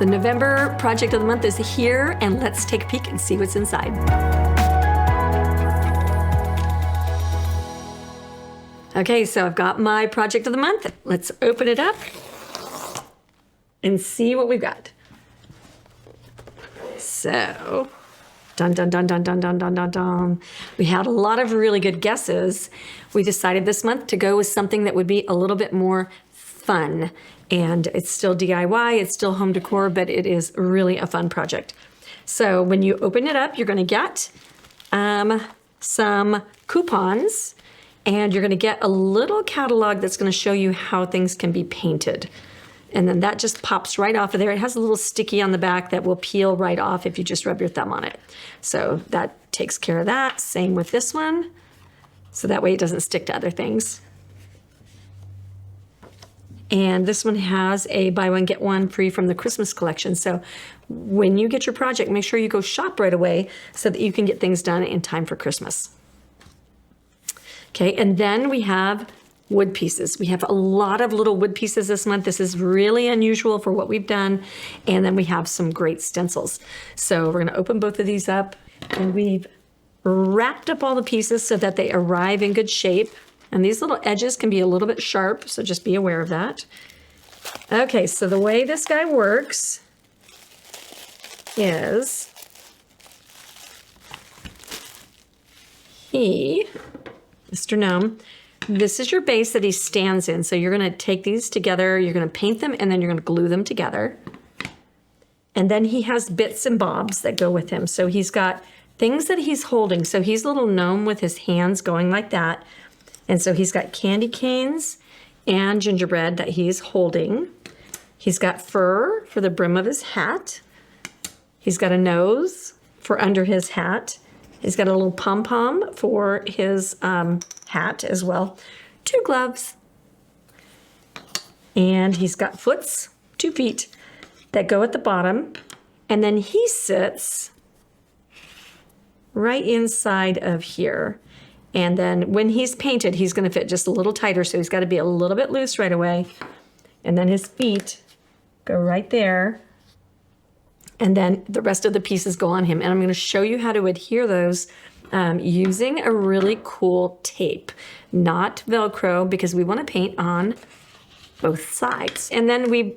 The November project of the month is here, and let's take a peek and see what's inside. Okay, so I've got my project of the month. Let's open it up and see what we've got. So, dun dun dun dun dun dun dun dun dun. We had a lot of really good guesses. We decided this month to go with something that would be a little bit more fun. And it's still DIY, it's still home decor, but it is really a fun project. So when you open it up, you're gonna get some coupons, and you're gonna get a little catalog that's gonna show you how things can be painted. And then that just pops right off of there. It has a little sticky on the back that will peel right off if you just rub your thumb on it. So that takes care of that. Same with this one. So that way it doesn't stick to other things. And this one has a buy one, get one free from the Christmas collection. So when you get your project, make sure you go shop right away so that you can get things done in time for Christmas. Okay, and then we have wood pieces. We have a lot of little wood pieces this month. This is really unusual for what we've done. And then we have some great stencils. So we're gonna open both of these up, and we've wrapped up all the pieces so that they arrive in good shape. And these little edges can be a little bit sharp, so just be aware of that. Okay, so the way this guy works is Mr. Gnome, this is your base that he stands in. So you're gonna take these together, you're gonna paint them, and then you're gonna glue them together. And then he has bits and bobs that go with him. So he's got things that he's holding. So he's a little gnome with his hands going like that. And so he's got candy canes and gingerbread that he's holding. He's got fur for the brim of his hat. He's got a nose for under his hat. He's got a little pom-pom for his hat as well. 2 gloves. And he's got foots, 2 feet, that go at the bottom. And then he sits right inside of here. And then when he's painted, he's gonna fit just a little tighter, so he's gotta be a little bit loose right away. And then his feet go right there. And then the rest of the pieces go on him. And I'm gonna show you how to adhere those using a really cool tape, not Velcro, because we wanna paint on both sides. And then we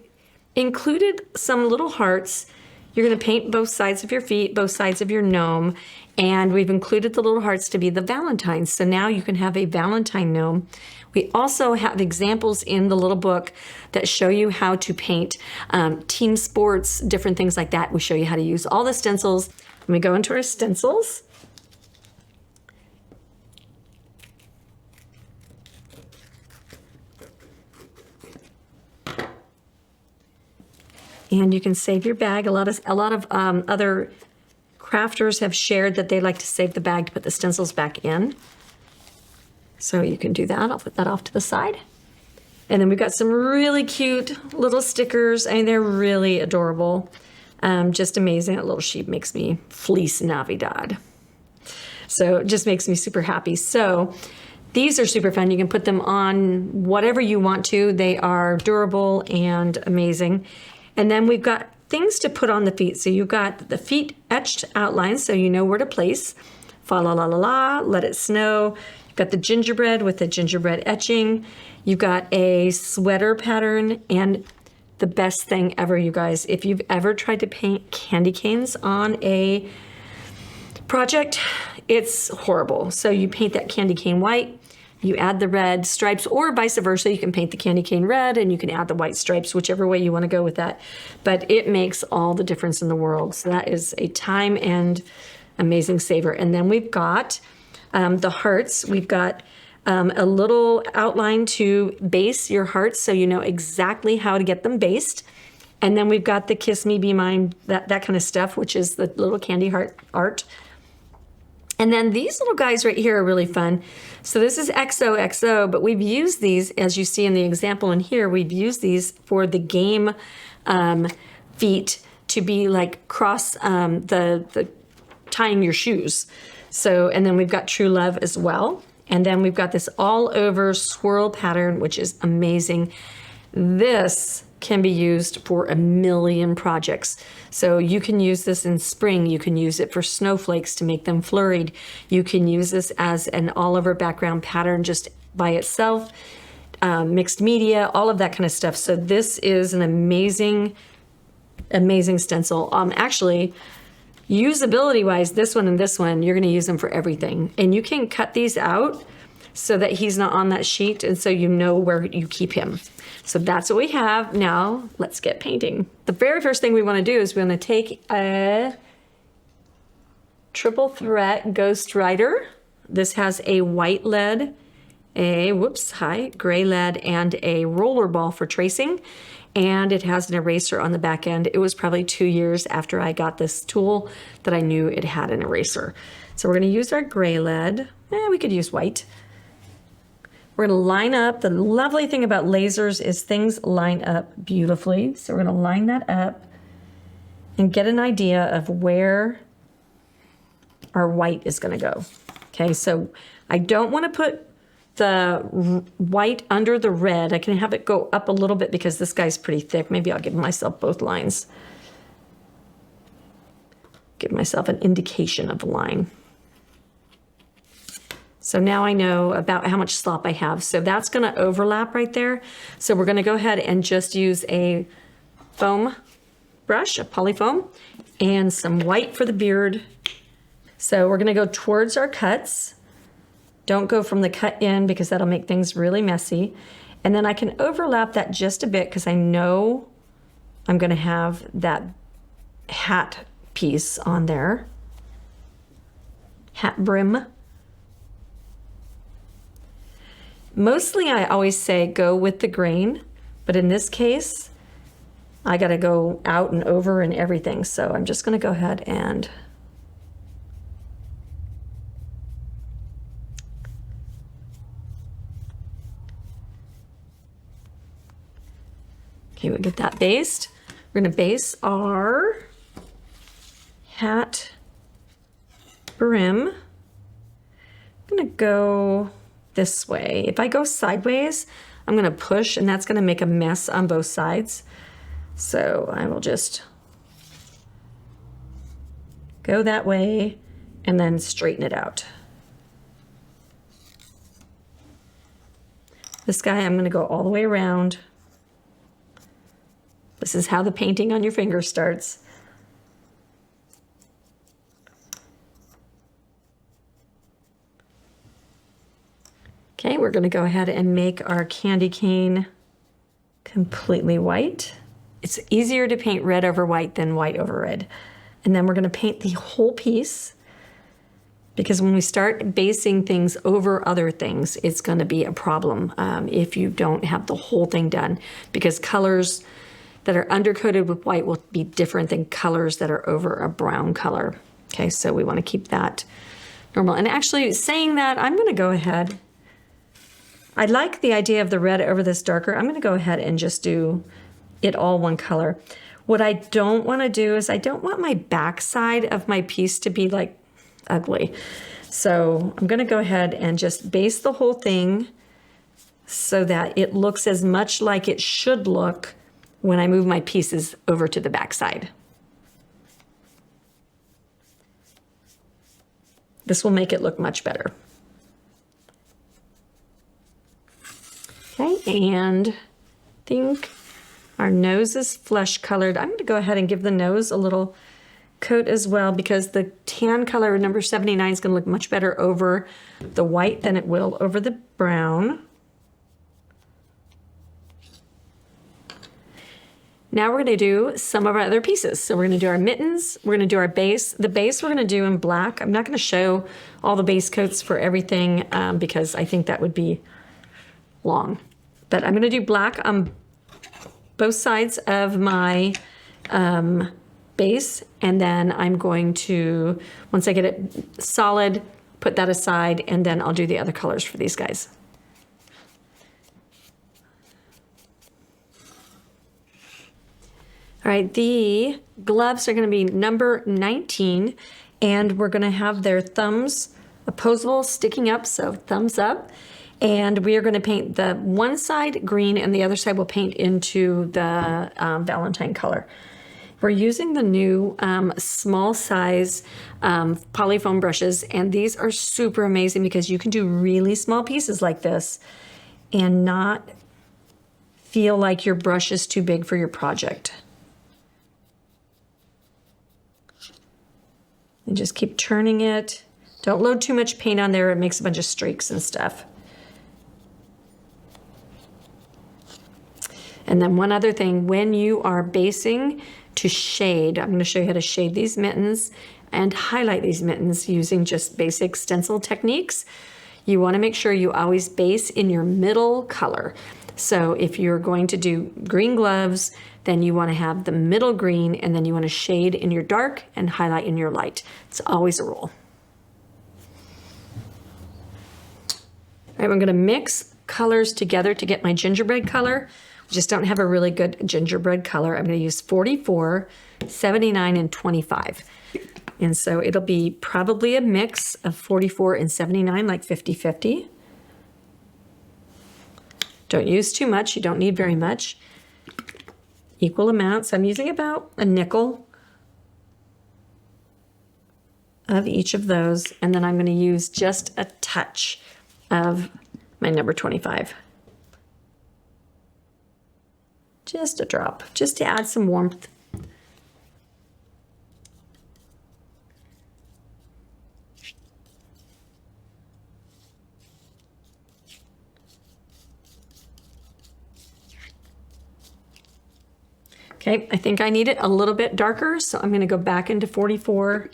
included some little hearts. You're gonna paint both sides of your feet, both sides of your gnome, and we've included the little hearts to be the Valentines. So now you can have a Valentine gnome. We also have examples in the little book that show you how to paint team sports, different things like that. We show you how to use all the stencils. When we go into our stencils, and you can save your bag. A lot of other crafters have shared that they like to save the bag to put the stencils back in. So you can do that. I'll put that off to the side. And then we've got some really cute little stickers. I mean, they're really adorable. Just amazing. That little sheep makes me Feliz Navidad. So it just makes me super happy. So these are super fun. You can put them on whatever you want to. They are durable and amazing. And then we've got things to put on the feet. So you've got the feet etched outlines so you know where to place. Fa la la la la, let it snow. You've got the gingerbread with the gingerbread etching. You've got a sweater pattern, and the best thing ever, you guys, if you've ever tried to paint candy canes on a project, it's horrible. So you paint that candy cane white, you add the red stripes, or vice versa. You can paint the candy cane red and you can add the white stripes, whichever way you want to go with that. But it makes all the difference in the world. So that is a time and amazing saver. And then we've got the hearts. We've got a little outline to base your hearts so you know exactly how to get them based. And then we've got the Kiss Me, Be Mine, that kind of stuff, which is the little candy heart art. And then these little guys right here are really fun. So this is XOXO, but we've used these, as you see in the example in here, we've used these for the game feet to be like cross the tying your shoes. So, and then we've got True Love as well. And then we've got this all over swirl pattern, which is amazing. This can be used for a million projects. So you can use this in spring. You can use it for snowflakes to make them flurried. You can use this as an all over background pattern just by itself, mixed media, all of that kind of stuff. So this is an amazing stencil. Actually, usability wise, this one and this one, you're going to use them for everything. And you can cut these out so that he's not on that sheet, and so you know where you keep him. So that's what we have. Now let's get painting. The very first thing we want to do is we want to take a triple threat Ghost Rider. This has a white lead, a gray lead, and a roller ball for tracing. And it has an eraser on the back end. It was probably 2 years after I got this tool that I knew it had an eraser. So we're going to use our gray lead. We could use white. We're going to line up. The lovely thing about lasers is things line up beautifully. So we're going to line that up and get an idea of where our white is going to go. Okay, so I don't want to put the white under the red. I can have it go up a little bit because this guy's pretty thick. Maybe I'll give myself both lines. Give myself an indication of a line. So now I know about how much slop I have. So that's going to overlap right there. So we're going to go ahead and just use a foam brush, a polyfoam, and some white for the beard. So we're going to go towards our cuts. Don't go from the cut in because that'll make things really messy. And then I can overlap that just a bit because I know I'm going to have that hat piece on there. Hat brim. Mostly I always say go with the grain, but in this case, I got to go out and over and everything. So I'm just going to go ahead and okay, we get that based. We're going to base our hat brim. I'm going to go this way. If I go sideways, I'm going to push, and that's going to make a mess on both sides. So I will just go that way and then straighten it out. This guy, I'm going to go all the way around. This is how the painting on your finger starts. Okay, we're going to go ahead and make our candy cane completely white. It's easier to paint red over white than white over red. And then we're going to paint the whole piece, because when we start basing things over other things, it's going to be a problem if you don't have the whole thing done, because colors that are undercoated with white will be different than colors that are over a brown color. Okay, so we want to keep that normal. And actually, saying that, I'm going to go ahead. I like the idea of the red over this darker. I'm going to go ahead and just do it all one color. What I don't want to do is I don't want my back side of my piece to be like ugly. So I'm going to go ahead and just base the whole thing so that it looks as much like it should look when I move my pieces over to the back side. This will make it look much better. Okay, and I think our nose is flesh colored. I'm going to go ahead and give the nose a little coat as well, because the tan color number 79 is going to look much better over the white than it will over the brown. Now we're going to do some of our other pieces. So we're going to do our mittens, we're going to do our base. The base we're going to do in black. I'm not going to show all the base coats for everything because I think that would be long. But I'm going to do black on both sides of my base, and then I'm going to, once I get it solid, put that aside, and then I'll do the other colors for these guys. All right, the gloves are going to be number 19, and we're going to have their thumbs opposable, sticking up, so thumbs up. And we are going to paint the one side green and the other side will paint into the Valentine color. We're using the new small size polyfoam brushes, and these are super amazing because you can do really small pieces like this and not feel like your brush is too big for your project. And just keep turning it. Don't load too much paint on there, it makes a bunch of streaks and stuff. And then one other thing, when you are basing to shade, I'm going to show you how to shade these mittens and highlight these mittens using just basic stencil techniques. You want to make sure you always base in your middle color. So if you're going to do green gloves, then you want to have the middle green, and then you want to shade in your dark and highlight in your light. It's always a rule. All right, I'm going to mix colors together to get my gingerbread color. Just don't have a really good gingerbread color. I'm going to use 44, 79, and 25. And so it'll be probably a mix of 44 and 79, like 50-50. Don't use too much. You don't need very much. Equal amounts. I'm using about a nickel of each of those. And then I'm going to use just a touch of my number 25. Just a drop, just to add some warmth. Okay, I think I need it a little bit darker, so I'm going to go back into 44.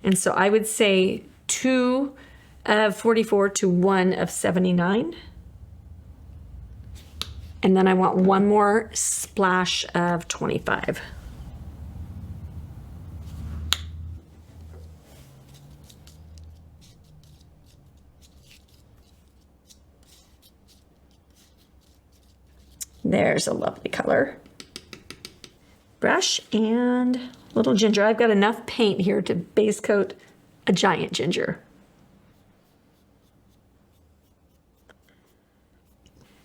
And so I would say 2 of 44 to 1 of 79. And then I want one more splash of 25. There's a lovely color. Brush and little ginger. I've got enough paint here to base coat a giant ginger.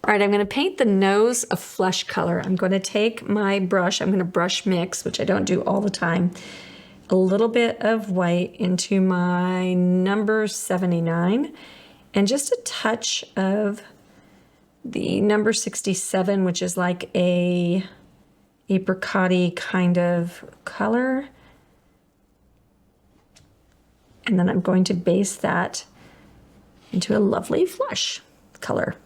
All right, I'm going to paint the nose a flesh color. I'm going to take my brush, I'm going to brush mix, which I don't do all the time, a little bit of white into my number 79, and just a touch of the number 67, which is like a apricot-y kind of color. And then I'm going to base that into a lovely flesh color.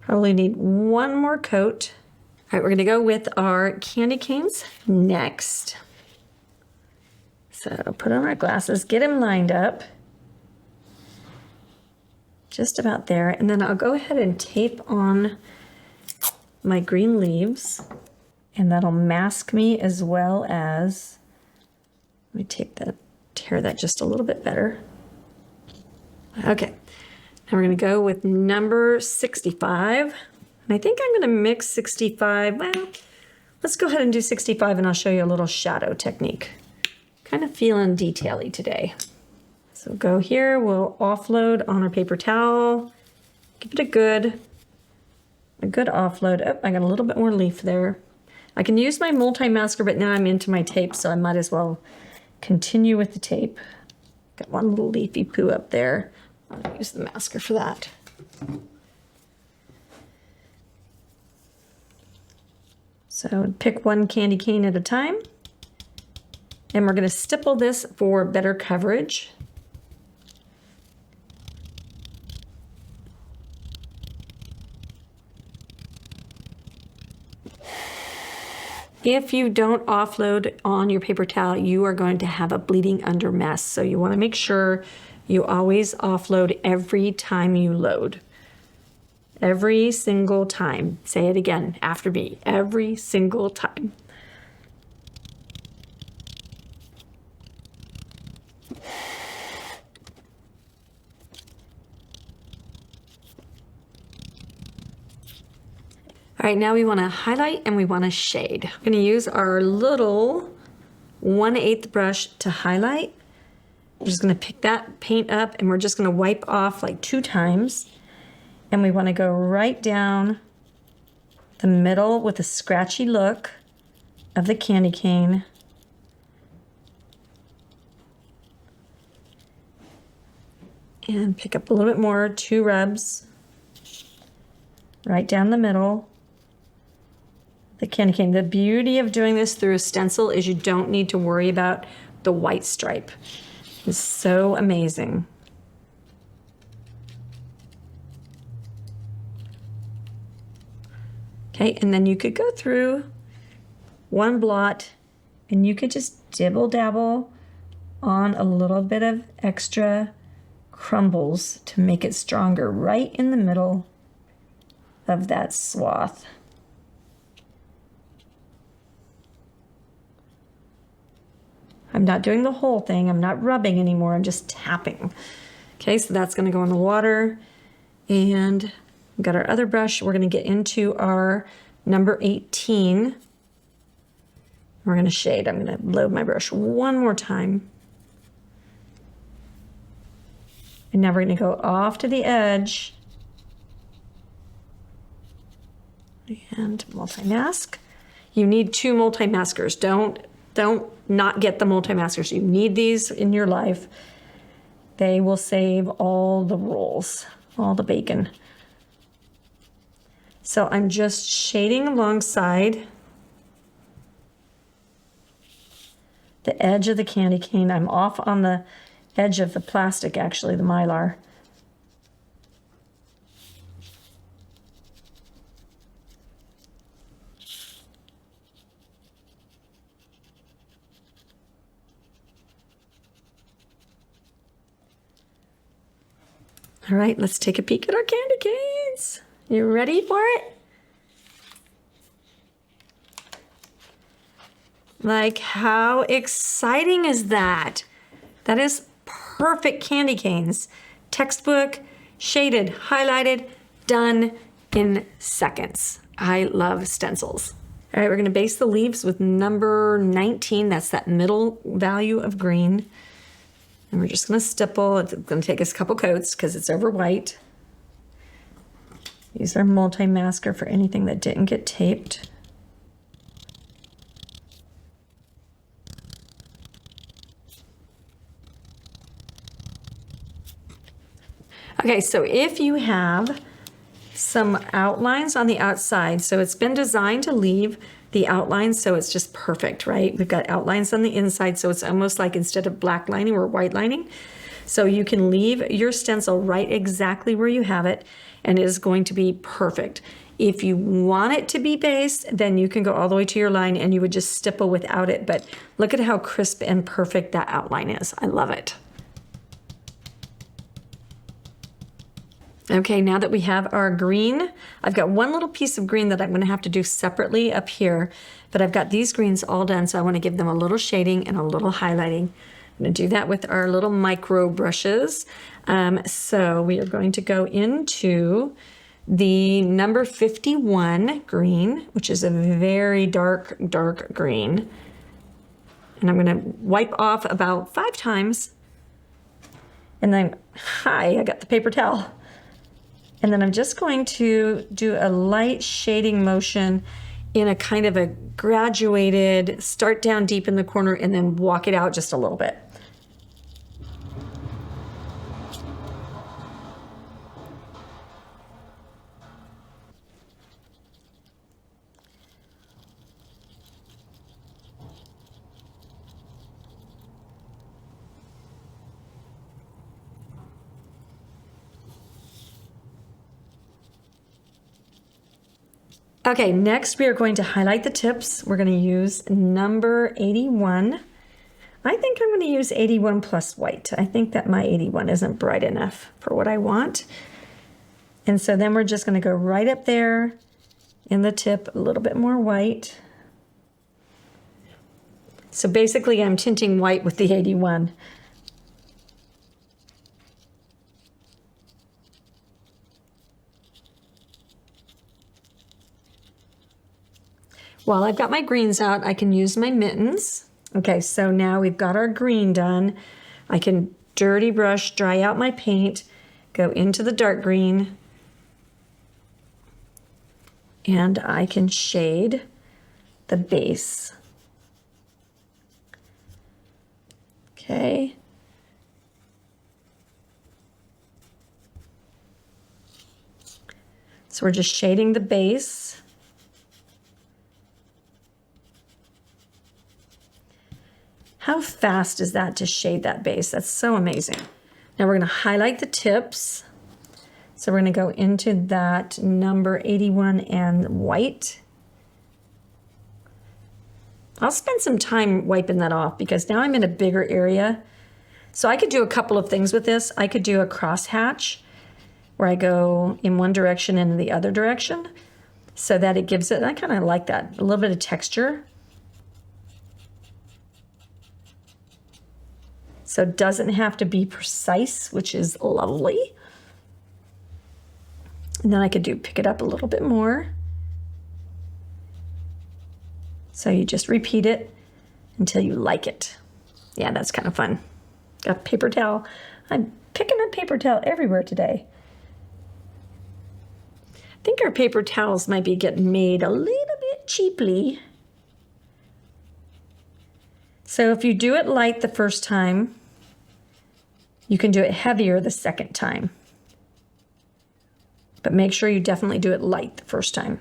Probably need one more coat. All right, we're gonna go with our candy canes next. So put on our glasses, get them lined up. Just about there. And then I'll go ahead and tape on my green leaves, and that'll mask me as well as, let me tear that just a little bit better. Okay. Now we're going to go with number 65. And I think I'm going to mix 65. Well, let's go ahead and do 65 and I'll show you a little shadow technique. Kind of feeling detail-y today. So go here, we'll offload on our paper towel. Give it a good offload. Oh, I got a little bit more leaf there. I can use my multi-masker, but now I'm into my tape, so I might as well continue with the tape. Got one little leafy poo up there. I'll use the masker for that. So pick one candy cane at a time. And we're going to stipple this for better coverage. If you don't offload on your paper towel, you are going to have a bleeding under mess. So you want to make sure you always offload every time you load. Every single time. Say it again after me. Every single time. All right, now we want to highlight and we want to shade. I'm going to use our little 1/8 brush to highlight. We're just going to pick that paint up and we're just going to wipe off like 2 times. And we want to go right down the middle with a scratchy look of the candy cane. And pick up a little bit more, 2 rubs, right down the middle. The candy cane. The beauty of doing this through a stencil is you don't need to worry about the white stripe. It's so amazing. Okay, and then you could go through one blot and you could just dibble dabble on a little bit of extra crumbles to make it stronger right in the middle of that swath. I'm not doing the whole thing. I'm not rubbing anymore. I'm just tapping. Okay, so that's going to go in the water. And we've got our other brush. We're going to get into our number 18. We're going to shade. I'm going to load my brush one more time. And now we're going to go off to the edge. And multi-mask. You need 2 multi-maskers. Don't not get the multi-maskers. You need these in your life. They will save all the rolls, all the bacon. So I'm just shading alongside the edge of the candy cane. I'm off on the edge of the plastic, actually, the Mylar. All right, let's take a peek at our candy canes. You ready for it? Like, how exciting is that? That is perfect candy canes. Textbook, shaded, highlighted, done in seconds. I love stencils. All right, we're gonna base the leaves with number 19. That's that middle value of green. And we're just gonna stipple. It's gonna take us a couple coats because it's over white. Use our multi-masker for anything that didn't get taped. Okay, so if you have some outlines on the outside, so it's been designed to leave the outlines, so it's just perfect, right? We've got outlines on the inside, so it's almost like instead of black lining, we're white lining. So you can leave your stencil right exactly where you have it, and it is going to be perfect. If you want it to be based, then you can go all the way to your line and you would just stipple without it, but look at how crisp and perfect that outline is. I love it. Okay, now that we have our green, I've got one little piece of green that I'm gonna have to do separately up here, but I've got these greens all done, so I wanna give them a little shading and a little highlighting. I'm gonna do that with our little micro brushes. So we are going to go into the number 51 green, which is a very dark, dark green. And I'm gonna wipe off about 5 times. And then, I got the paper towel. And then I'm just going to do a light shading motion in a kind of a graduated, start down deep in the corner and then walk it out just a little bit. Okay, next we are going to highlight the tips. We're going to use number 81. I think I'm going to use 81 plus white. I think that my 81 isn't bright enough for what I want. And so then we're just going to go right up there in the tip, a little bit more white. So basically I'm tinting white with the 81. While I've got my greens out, I can use my mittens Okay, so now we've got our green done. I can dirty brush, dry out my paint, go into the dark green, and I can shade the base. Okay. So we're just shading the base. How fast is that to shade that base? That's so amazing. Now we're going to highlight the tips. So we're going to go into that number 81 and white. I'll spend some time wiping that off because now I'm in a bigger area. So I could do a couple of things with this. I could do a crosshatch where I go in one direction and in the other direction so that it gives it, I kind of like that, a little bit of texture. So it doesn't have to be precise, which is lovely. And then I could pick it up a little bit more. So you just repeat it until you like it. Yeah, that's kind of fun. Got a paper towel. I'm picking up paper towel everywhere today. I think our paper towels might be getting made a little bit cheaply. So if you do it light the first time, you can do it heavier the second time. But make sure you definitely do it light the first time.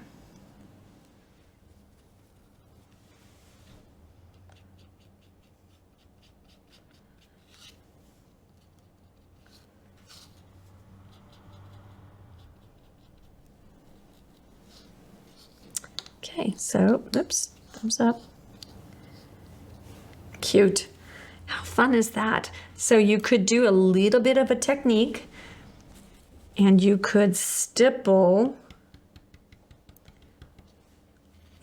Okay, so, oops, thumbs up. Cute. How fun is that? So you could do a little bit of a technique and you could stipple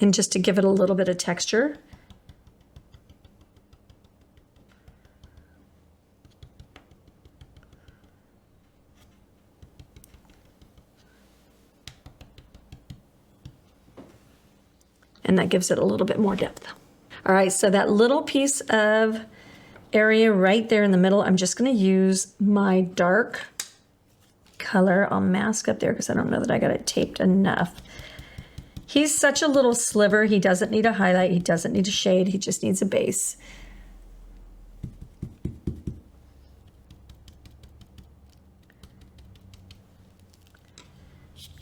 and just to give it a little bit of texture. And that gives it a little bit more depth. All right, so that little piece of area right there in the middle, I'm just gonna use my dark color. I'll mask up there because I don't know that I got it taped enough. He's such a little sliver. He doesn't need a highlight. He doesn't need a shade. He just needs a base.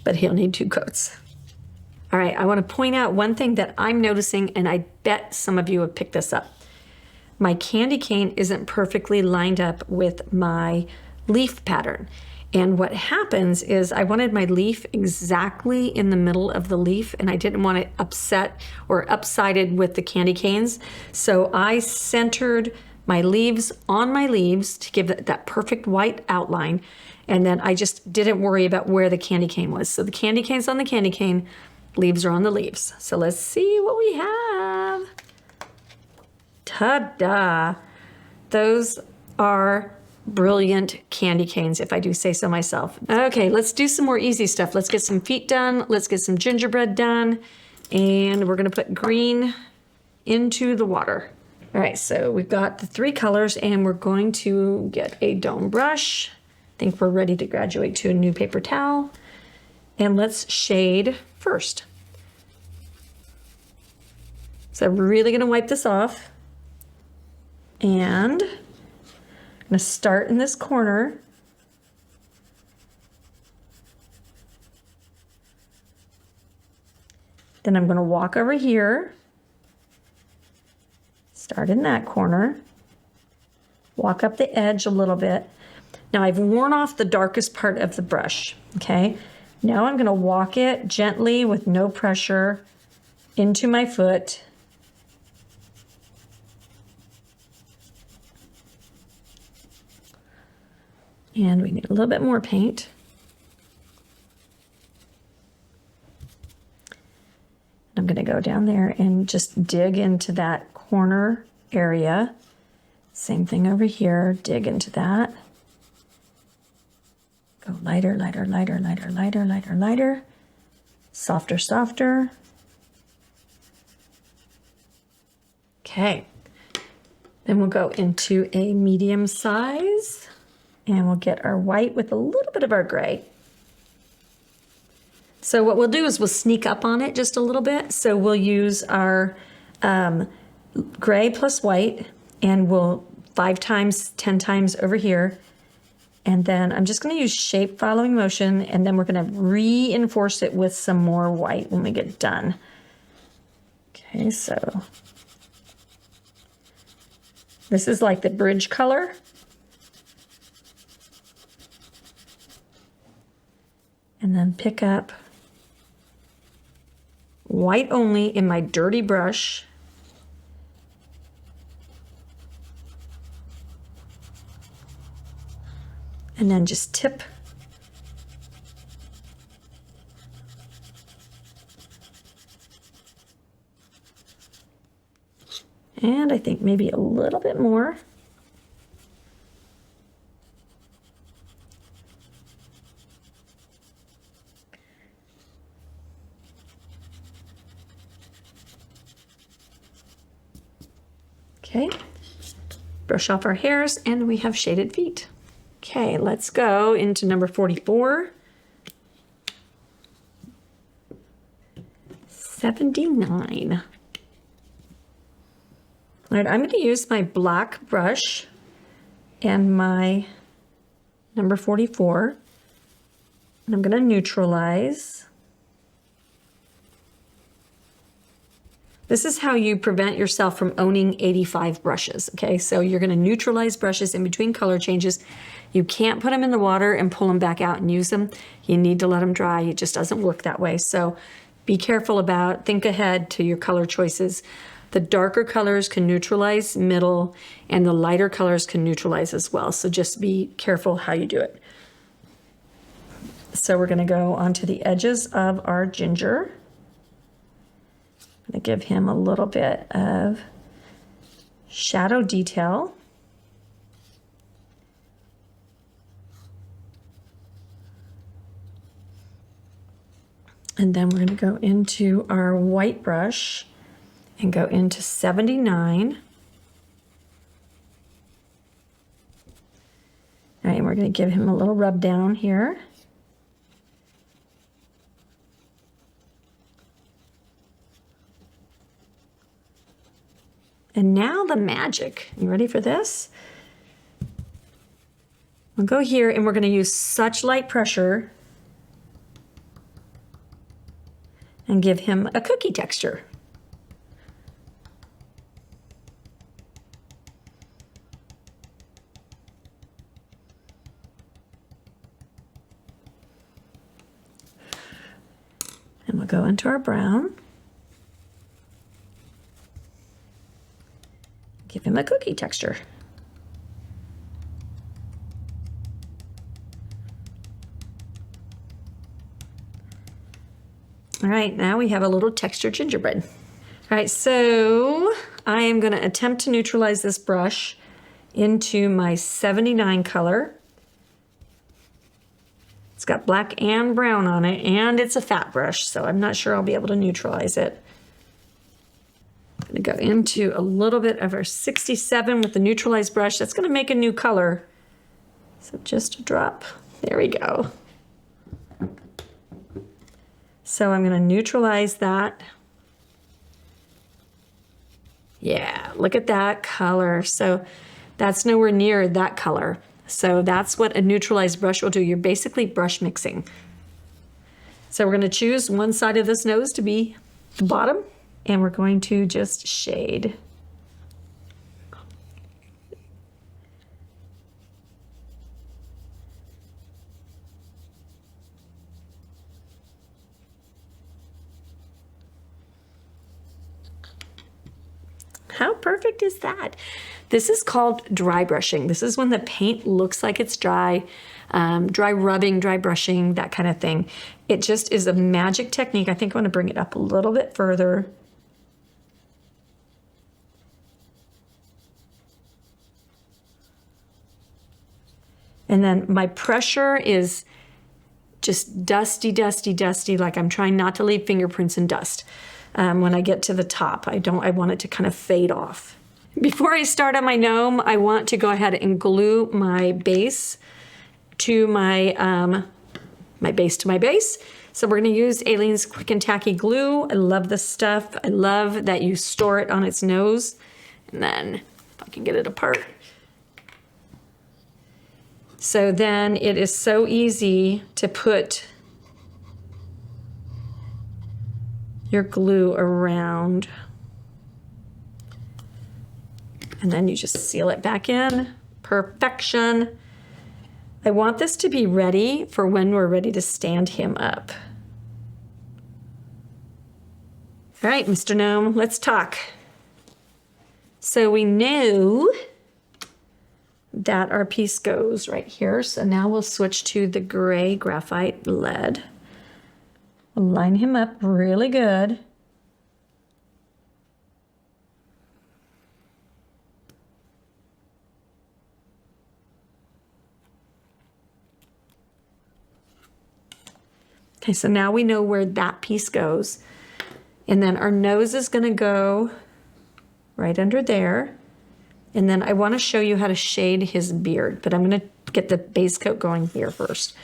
But he'll need 2 coats. All right, I want to point out one thing that I'm noticing, and I bet some of you have picked this up. My candy cane isn't perfectly lined up with my leaf pattern. And what happens is I wanted my leaf exactly in the middle of the leaf, and I didn't want it upset or upsided with the candy canes. So I centered my leaves on my leaves to give it that perfect white outline. And then I just didn't worry about where the candy cane was. So the candy cane's on the candy cane, leaves are on the leaves. So let's see what we have. Ta-da! Those are brilliant candy canes, if I do say so myself. Okay, let's do some more easy stuff. Let's get some feet done. Let's get some gingerbread done. And we're gonna put green into the water. All right, so we've got the 3 colors and we're going to get a dome brush. I think we're ready to graduate to a new paper towel. And let's shade first. So I'm really gonna wipe this off. And I'm going to start in this corner. Then I'm going to walk over here, start in that corner, walk up the edge a little bit. Now I've worn off the darkest part of the brush, okay? Now I'm going to walk it gently with no pressure into my foot. And we need a little bit more paint. I'm going to go down there and just dig into that corner area. Same thing over here, dig into that. Go lighter, lighter, lighter, lighter, lighter, lighter, lighter. Softer, softer. Okay, Then we'll go into a medium size and we'll get our white with a little bit of our gray. So what we'll do is we'll sneak up on it just a little bit. So we'll use our gray plus white and we'll 5 times, 10 times over here. And then I'm just going to use shape following motion, and then we're going to reinforce it with some more white when we get done. Okay, so this is like the bridge color. And then pick up white only in my dirty brush. And then just tip. And I think maybe a little bit more. Okay, brush off our hairs and we have shaded feet. Okay, let's go into number 44. 79. All right, I'm going to use my black brush and my number 44. And I'm going to neutralize. This is how you prevent yourself from owning 85 brushes, okay? So you're going to neutralize brushes in between color changes. You can't put them in the water and pull them back out and use them. You need to let them dry. It just doesn't work that way. So be careful think ahead to your color choices. The darker colors can neutralize middle, and the lighter colors can neutralize as well. So just be careful how you do it. So we're going to go onto the edges of our ginger. I'm going to give him a little bit of shadow detail. And then we're going to go into our white brush and go into 79. All right, and we're going to give him a little rub down here. And now the magic. You ready for this? We'll go here and we're going to use such light pressure and give him a cookie texture. And we'll go into our brown. Give him a cookie texture. All right, now we have a little textured gingerbread. All right, so I am going to attempt to neutralize this brush into my 79 color. It's got black and brown on it, and it's a fat brush, so I'm not sure I'll be able to neutralize it. I'm going to go into a little bit of our 67 with the neutralized brush. That's going to make a new color. So just a drop. There we go. So I'm going to neutralize that. Yeah, look at that color. So that's nowhere near that color. So that's what a neutralized brush will do. You're basically brush mixing. So we're going to choose one side of this nose to be the bottom, and we're going to just shade. How perfect is that? This is called dry brushing. This is when the paint looks like it's dry, dry rubbing, dry brushing, that kind of thing. It just is a magic technique. I think I want to bring it up a little bit further. And then my pressure is just dusty, dusty, dusty, like I'm trying not to leave fingerprints and dust. When I get to the top, I want it to kind of fade off. Before I start on my gnome, I want to go ahead and glue my base to my base to my base. So we're gonna use Aleene's Quick and Tacky Glue. I love this stuff. I love that you store it on its nose. And then if I can get it apart. So then it is so easy to put your glue around. And then you just seal it back in. Perfection. I want this to be ready for when we're ready to stand him up. All right, Mr. Gnome, let's talk. So we know that our piece goes right here. So now we'll switch to the gray graphite lead. We'll line him up really good. Okay, so now we know where that piece goes. And then our nose is gonna go right under there. And then I wanna show you how to shade his beard, but I'm gonna get the base coat going here first.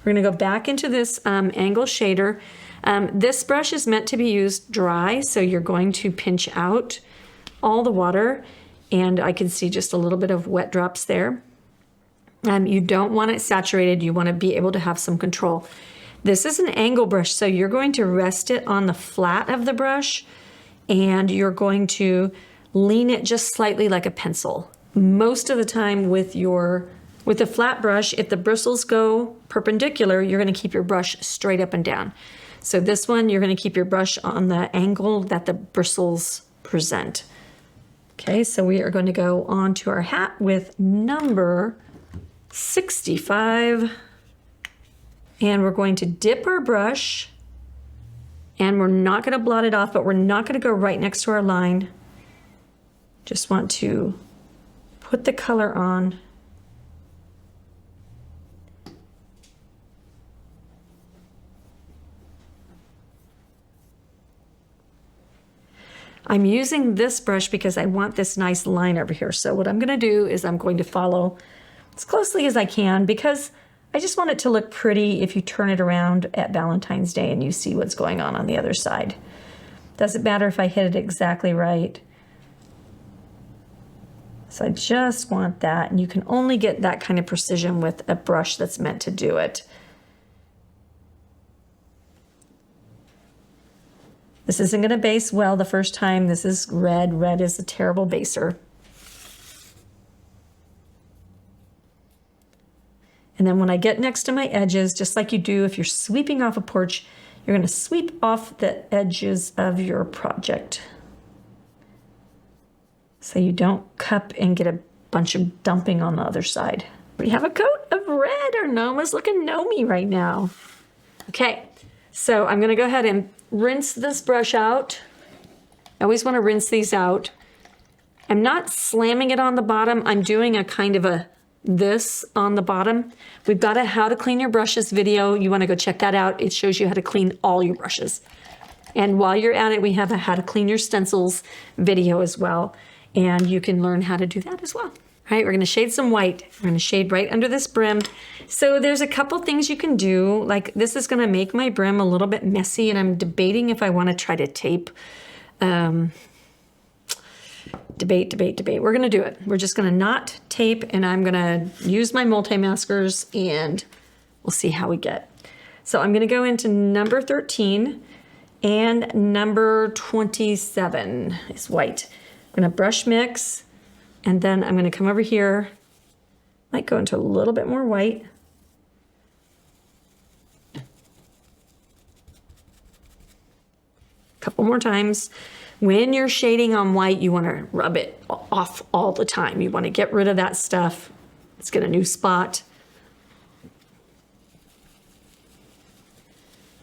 We're gonna go back into this angle shader. This brush is meant to be used dry, so you're going to pinch out all the water, and I can see just a little bit of wet drops there. You don't want it saturated, you wanna be able to have some control. This is an angle brush, so you're going to rest it on the flat of the brush, and you're going to lean it just slightly like a pencil. Most of the time with a flat brush, if the bristles go perpendicular, you're gonna keep your brush straight up and down. So this one, you're gonna keep your brush on the angle that the bristles present. Okay, so we are going to go on to our hat with number 65. And we're going to dip our brush, and we're not gonna blot it off, but we're not gonna go right next to our line. Just want to put the color on. I'm using this brush because I want this nice line over here. So what I'm gonna do is I'm going to follow as closely as I can, because I just want it to look pretty if you turn it around at Valentine's Day and you see what's going on the other side. Doesn't matter if I hit it exactly right. So I just want that, and you can only get that kind of precision with a brush that's meant to do it. This isn't gonna base well the first time. This is red. Red is a terrible baser. And then when I get next to my edges, just like you do if you're sweeping off a porch, you're gonna sweep off the edges of your project, so you don't cup and get a bunch of dumping on the other side. We have a coat of red. Our gnome is looking gnomey right now. Okay, so I'm gonna go ahead and rinse this brush out. I always wanna rinse these out. I'm not slamming it on the bottom. I'm doing a kind of this on the bottom. We've got a how to clean your brushes video. You want to go check that out. It shows you how to clean all your brushes. And while you're at it, we have a how to clean your stencils video as well. And you can learn how to do that as well. All right, we're going to shade some white. We're going to shade right under this brim. So there's a couple things you can do. Like, this is going to make my brim a little bit messy, and I'm debating if I want to try to tape. Debate. We're gonna do it. We're just gonna not tape, and I'm gonna use my multi-maskers, and we'll see how we get. So I'm gonna go into number 13, and number 27 is white. I'm gonna brush mix, and then I'm gonna come over here, might go into a little bit more white. A couple more times. When you're shading on white, you want to rub it off all the time. You want to get rid of that stuff. Let's get a new spot.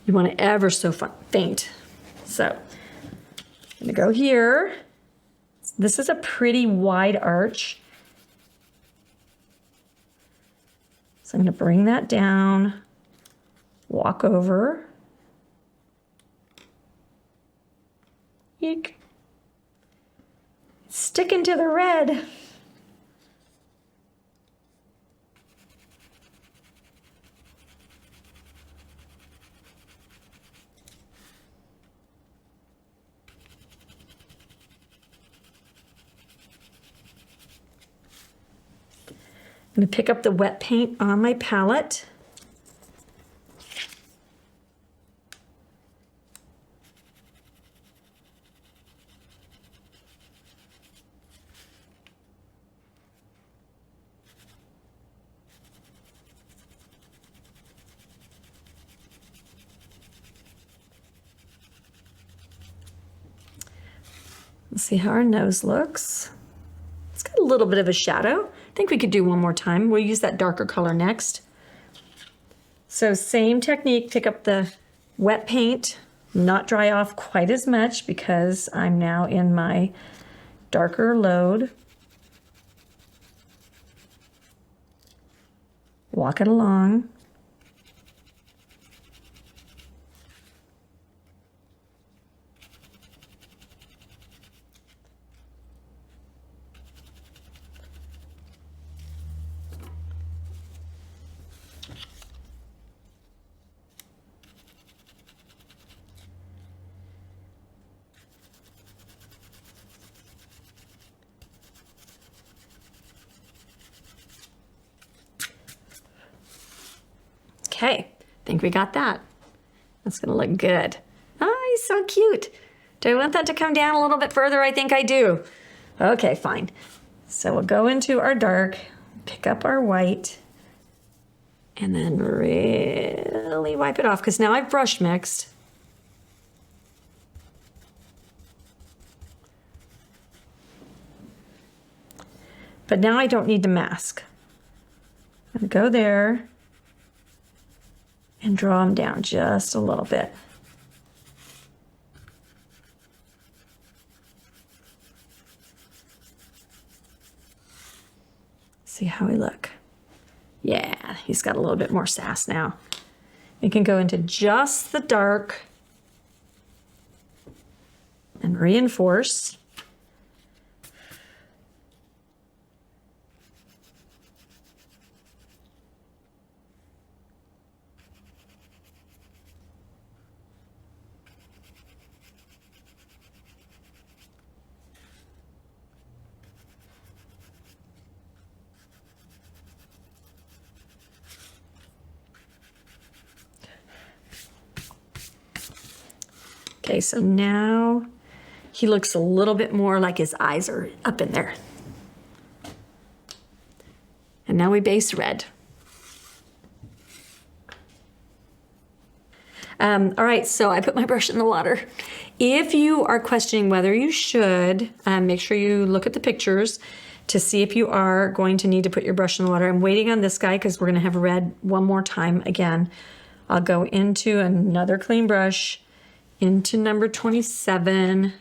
You want it ever so faint. So I'm going to go here. This is a pretty wide arch. So I'm going to bring that down, walk over. Eek. sticking to the red. I'm going to pick up the wet paint on my palette. Let's see how our nose looks. It's got a little bit of a shadow. I think we could do one more time. We'll use that darker color next. So same technique, pick up the wet paint, not dry off quite as much because I'm now in my darker load. Walk it along. Okay, I think we got that. That's gonna look good. Oh, he's so cute. Do I want that to come down a little bit further? I think I do. Okay, fine. So we'll go into our dark, pick up our white, and then really wipe it off because now I've brush mixed. But now I don't need to mask. I'm gonna go there and draw them down just a little bit. See how we look. Yeah, he's got a little bit more sass now. We can go into just the dark and reinforce. Okay, so now he looks a little bit more like his eyes are up in there. And now we base red. All right, so I put my brush in the water. If you are questioning whether you should, make sure you look at the pictures to see if you are going to need to put your brush in the water. I'm waiting on this guy because we're gonna have red one more time again. I'll go into another clean brush, into number 27.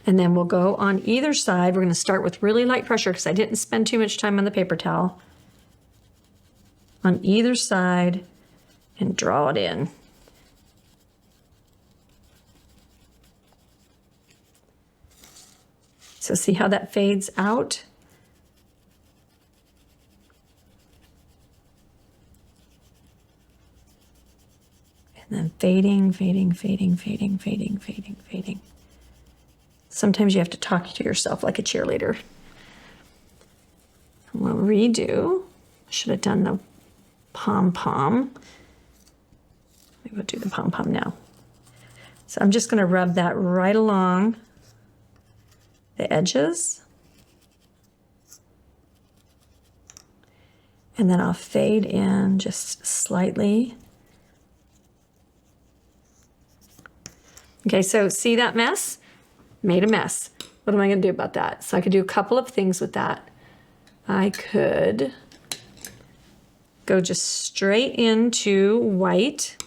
And then we'll go on either side. We're going to start with really light pressure because I didn't spend too much time on the paper towel. On either side and draw it in. So see how that fades out? And then fading, fading, fading, fading, fading, fading, fading. Sometimes you have to talk to yourself like a cheerleader. We'll redo. I should have done the pom-pom. Maybe we'll do the pom-pom now. So I'm just going to rub that right along the edges. And then I'll fade in just slightly. Okay, so see that mess? Made a mess. What am I going to do about that? So I could do a couple of things with that. I could go just straight into white,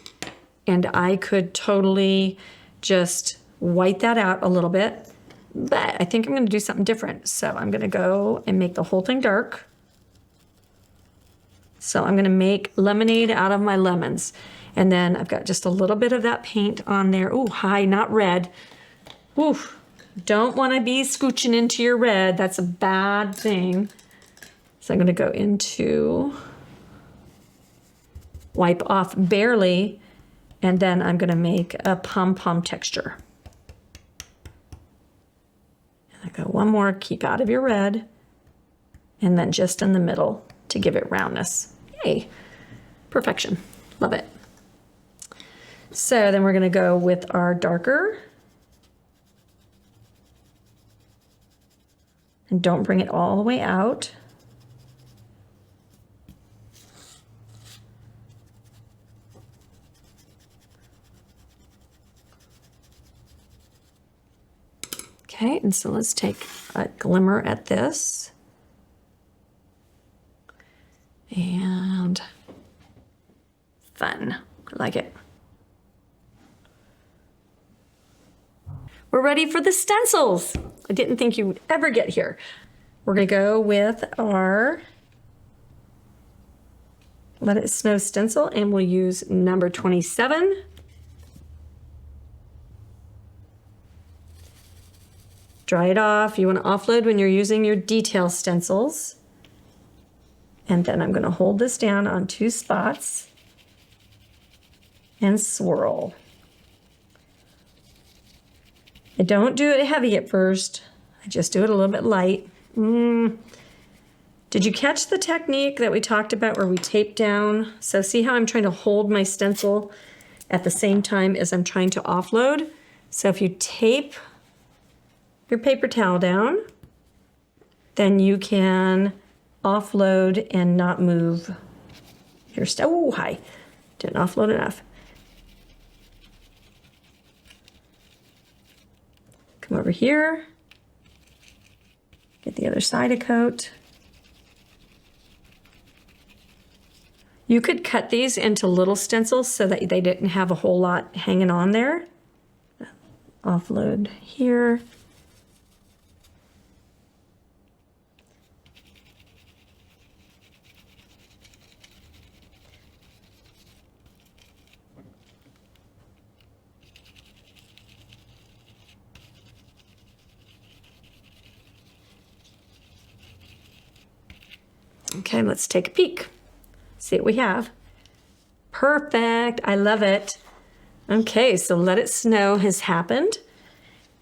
and I could totally just white that out a little bit. But I think I'm going to do something different. So I'm going to go and make the whole thing dark. So I'm going to make lemonade out of my lemons. And then I've got just a little bit of that paint on there. Ooh, hi, not red. Ooh, don't want to be scooching into your red. That's a bad thing. So I'm going to go into, wipe off barely, and then I'm going to make a pom-pom texture. I go one more, keep out of your red, and then just in the middle to give it roundness. Yay, perfection, love it. So then we're gonna go with our darker. And don't bring it all the way out. Okay, and so let's take a glimmer at this. And fun, I like it. We're ready for the stencils. I didn't think you would ever get here. We're gonna go with our Let It Snow stencil, and we'll use number 27. Dry it off. You want to offload when you're using your detail stencils. And then I'm going to hold this down on 2 spots and swirl. I don't do it heavy at first. I just do it a little bit light. Did you catch the technique that we talked about where we tape down? So see how I'm trying to hold my stencil at the same time as I'm trying to offload? So if you tape your paper towel down, then you can offload and not move your stuff. Oh, hi, didn't offload enough. Come over here, get the other side a coat. You could cut these into little stencils so that they didn't have a whole lot hanging on there. Offload here. Okay, let's take a peek. See what we have. Perfect, I love it. Okay, so Let It Snow has happened.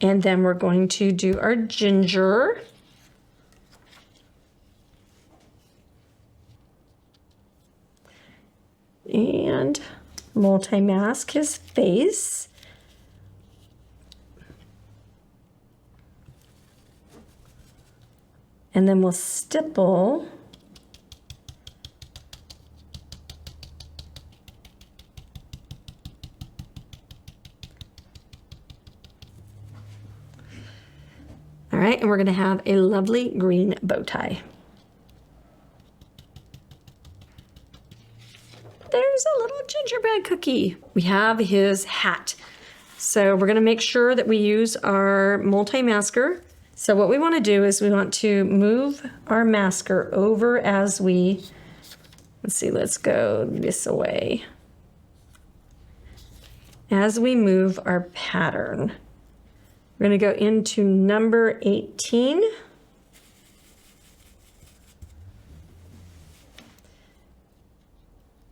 And then we're going to do our ginger. And multi-mask his face. And then we'll stipple all right, and we're going to have a lovely green bow tie. There's a little gingerbread cookie. We have his hat. So we're going to make sure that we use our multi-masker. So what we want to do is we want to move our masker over as we, let's see, let's go this way. As we move our pattern, we're going to go into number 18.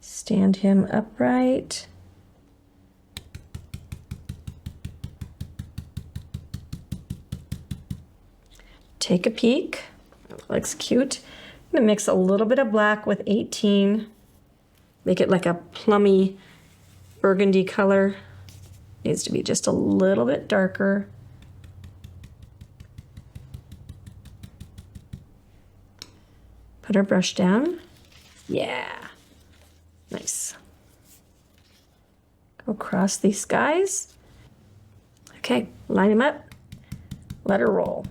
Stand him upright. Take a peek. Looks cute. I'm going to mix a little bit of black with 18. Make it like a plummy burgundy color. Needs to be just a little bit darker. Put our brush down. Yeah. Nice. Go across these guys. Okay, line them up. Let her roll.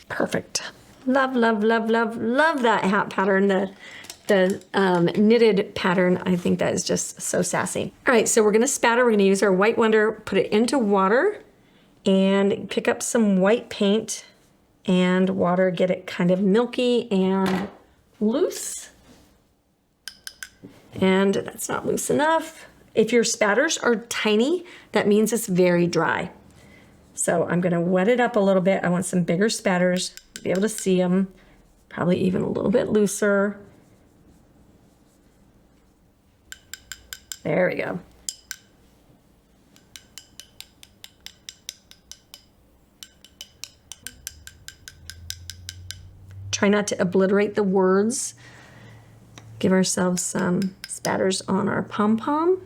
Perfect. Love, love, love, love, love that hat pattern. The knitted pattern, I think that is just so sassy. All right, so we're gonna spatter. We're gonna use our White Wonder, put it into water, and pick up some white paint and water, get it kind of milky and loose. And that's not loose enough. If your spatters are tiny, that means it's very dry. So I'm gonna wet it up a little bit. I want some bigger spatters, be able to see them, probably even a little bit looser. There we go. Try not to obliterate the words. Give ourselves some spatters on our Pom-Pom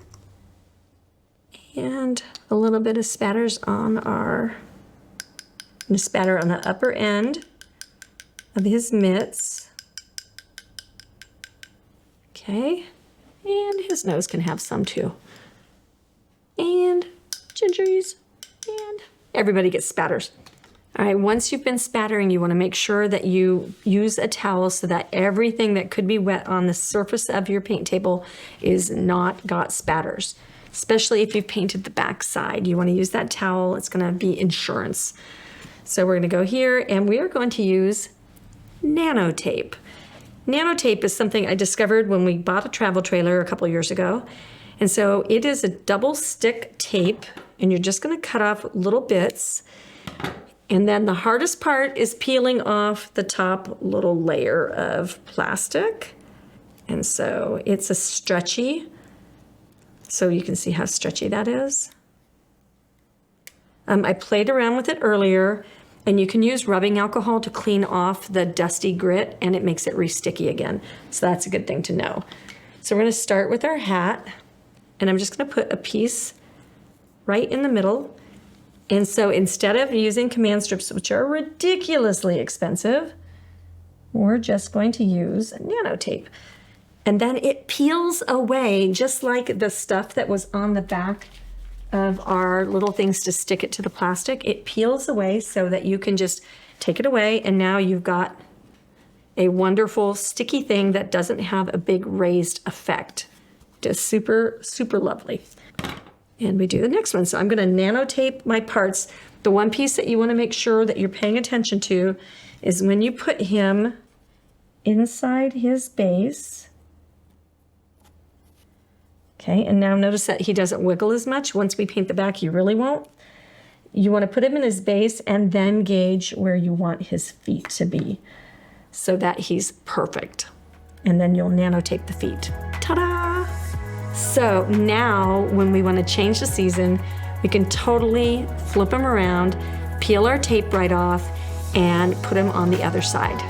and a little bit of spatters on our, I'm gonna spatter on the upper end of his mitts. Okay, and his nose can have some too. And Gingeries, and everybody gets spatters. All right, once you've been spattering, you want to make sure that you use a towel so that everything that could be wet on the surface of your paint table is not got spatters, especially if you've painted the back side. You want to use that towel. It's going to be insurance. So we're going to go here and we are going to use Nanotape. Nanotape is something I discovered when we bought a travel trailer a couple years ago. And so it is a double stick tape and you're just going to cut off little bits. And then the hardest part is peeling off the top little layer of plastic. And so it's a stretchy, so you can see how stretchy that is. I played around with it earlier, and you can use rubbing alcohol to clean off the dusty grit, and it makes it re-sticky again. So that's a good thing to know. So we're gonna start with our hat, and I'm just gonna put a piece right in the middle. And so instead of using command strips, which are ridiculously expensive, we're just going to use Nanotape. And then it peels away just like the stuff that was on the back of our little things to stick it to the plastic. It peels away so that you can just take it away, and now you've got a wonderful sticky thing that doesn't have a big raised effect. Just super, super lovely. And we do the next one. So I'm going to Nanotape my parts. The one piece that you want to make sure that you're paying attention to is when you put him inside his base. Okay, and now notice that he doesn't wiggle as much. Once we paint the back, he really won't. You want to put him in his base and then gauge where you want his feet to be so that he's perfect. And then you'll Nanotape the feet. Ta-da! So now when we want to change the season, we can totally flip them around, peel our tape right off, and put them on the other side.